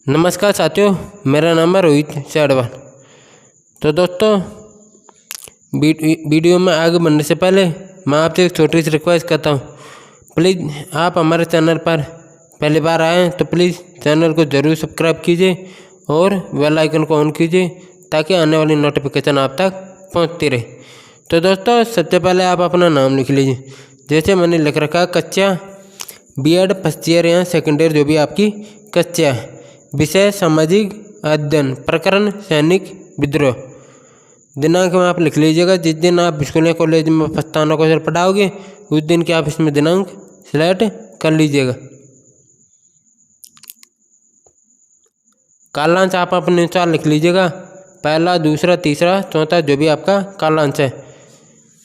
नमस्कार साथियों, मेरा नाम है रोहित सैडवाल। तो दोस्तों, वीडियो में आगे बढ़ने से पहले मैं आपसे एक छोटी सी रिक्वेस्ट करता हूँ। प्लीज़ आप हमारे चैनल पर पहली बार आए हैं तो प्लीज़ चैनल को ज़रूर सब्सक्राइब कीजिए और बेल आइकन को ऑन कीजिए ताकि आने वाली नोटिफिकेशन आप तक पहुँचती रहे। तो दोस्तों, सबसे पहले आप अपना नाम लिख लीजिए। जैसे मैंने लिख रखा है कक्षा B.Ed फर्स्ट ईयर या सेकेंड ईयर, जो भी आपकी कक्षा है। विषय सामाजिक अध्ययन, प्रकरण सैनिक विद्रोह। दिनांक में आप लिख लीजिएगा। जिस दिन आप स्कूल या कॉलेज में प्रस्तावना कौशल पढ़ाओगे उस दिन के आप इसमें दिनांक सिलेक्ट कर लीजिएगा। कालांश आप अपने अनुसार लिख लीजिएगा, पहला, दूसरा, तीसरा, चौथा, जो भी आपका कालांश है।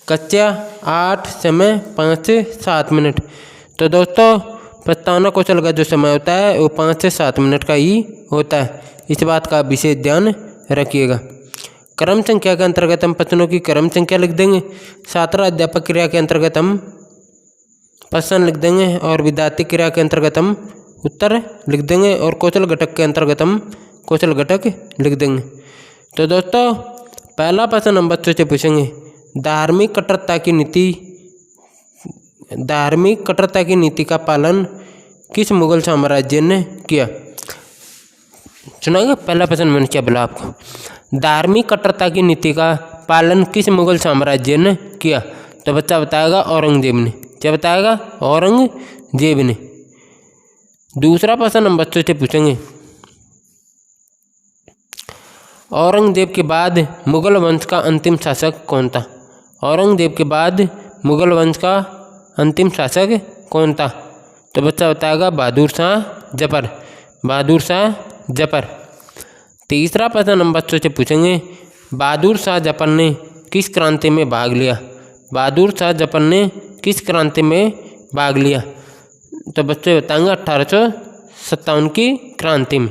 कक्षा 8, समय 5 से 7 मिनट। तो दोस्तों, प्रस्तावना कौशल का जो समय होता है वो 5 से 7 मिनट का ही होता है। इस बात का विशेष ध्यान रखिएगा। क्रम संख्या के अंतर्गत हम प्रश्नों की क्रम संख्या लिख देंगे। छात्र अध्यापक क्रिया के अंतर्गत हम प्रश्न लिख देंगे और विद्यार्थी क्रिया के अंतर्गत हम उत्तर लिख देंगे और कौशल घटक के अंतर्गत हम कौशल घटक लिख देंगे। तो दोस्तों, पहला प्रश्न हम बच्चों से पूछेंगे, धार्मिक कट्टरता की नीति का पालन किस मुगल साम्राज्य ने किया। सुनाएंगे। पहला प्रश्न मैंने क्या बोला आपको, धार्मिक कट्टरता की नीति का पालन किस मुगल साम्राज्य ने किया। तो बच्चा बताएगा औरंगजेब ने। क्या बताएगा? औरंगजेब ने। दूसरा प्रश्न हम बच्चों से पूछेंगे, औरंगजेब के बाद मुगल वंश का अंतिम शासक कौन था। औरंगजेब के बाद मुगल वंश का अंतिम शासक कौन था। तो बच्चा बताएगा बहादुर शाह जफर। बहादुर शाह जफर। तीसरा प्रश्न हम बच्चों से पूछेंगे, बहादुर शाह जफर ने किस क्रांति में भाग लिया। बहादुर शाह जफर ने किस क्रांति में भाग लिया। तो बच्चे बताएंगे 1857 की क्रांति में।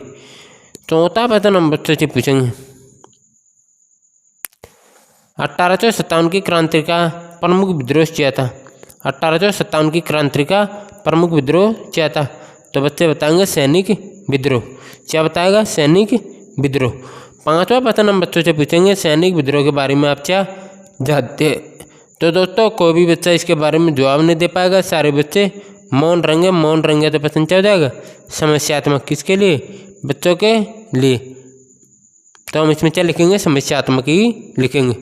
चौथा प्रश्न हम बच्चों से पूछेंगे, 1857 की क्रांति का प्रमुख विद्रोह क्या था। 1857 की क्रांति का प्रमुख विद्रोह क्या था। तो बच्चे बताएंगे सैनिक विद्रोह। क्या बताएगा? सैनिक विद्रोह। पांचवा प्रश्न हम बच्चों से पूछेंगे, सैनिक विद्रोह के बारे में आप क्या जानते हैं। तो दोस्तों, कोई भी बच्चा इसके बारे में जवाब नहीं दे पाएगा। सारे बच्चे मौन रहेंगे तो प्रश्न क्या हो जाएगा? समस्यात्मक। किसके लिए? बच्चों के लिए। तो हम इसमें क्या लिखेंगे? समस्यात्मक ही लिखेंगे।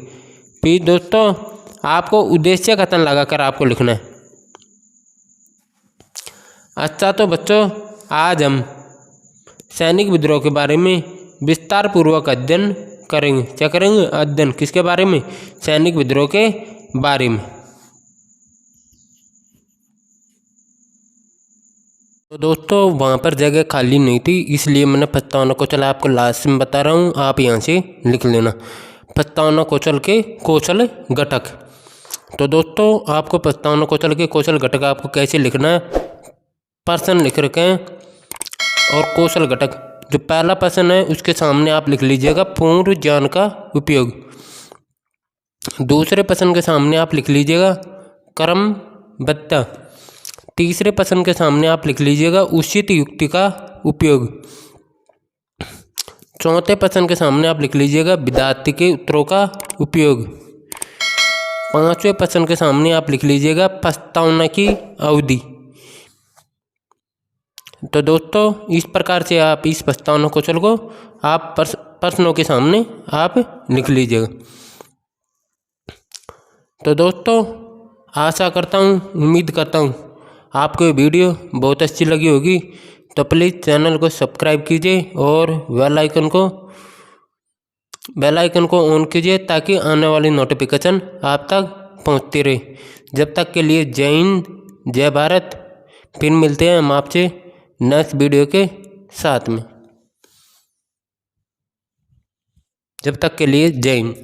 फिर दोस्तों, आपको उद्देश्य कथन लगाकर आपको लिखना है। अच्छा, तो बच्चों, आज हम सैनिक विद्रोह के बारे में विस्तार पूर्वक अध्ययन करेंगे। क्या करेंगे? अध्ययन। किसके बारे में? सैनिक विद्रोह के बारे में। तो दोस्तों, वहाँ पर जगह खाली नहीं थी, इसलिए मैंने प्रस्तावना कौशल आपको लास्ट में बता रहा हूँ, आप यहाँ से लिख लेना। प्रस्तावना कौशल के कौशल घटक। तो दोस्तों, आपको प्रस्तावना कौशल के कौशल घटक आपको कैसे लिखना है, प्रश्न लिख रखे हैं और कौशल घटक। जो पहला प्रश्न है उसके सामने आप लिख लीजिएगा पूर्व ज्ञान का उपयोग। दूसरे प्रश्न के सामने आप लिख लीजिएगा क्रमबद्धता। तीसरे प्रश्न के सामने आप लिख लीजिएगा उचित युक्ति का उपयोग। चौथे प्रश्न के सामने आप लिख लीजिएगा विद्यार्थी के उत्तरों का उपयोग। पांचवें प्रश्न के सामने आप लिख लीजिएगा प्रस्तावना की अवधि। तो दोस्तों, इस प्रकार से आप इस प्रस्तावना कौशल को आप प्रश्नों के सामने आप लिख लीजिएगा। तो दोस्तों, आशा करता हूँ, उम्मीद करता हूँ आपको ये वीडियो बहुत अच्छी लगी होगी। तो प्लीज़ चैनल को सब्सक्राइब कीजिए और बेल आइकन को ऑन कीजिए ताकि आने वाली नोटिफिकेशन आप तक पहुंचती रहे। जब तक के लिए जय हिंद, जय भारत। फिर मिलते हैं हम आपसे नेक्स्ट वीडियो के साथ में। जब तक के लिए जय हिंद।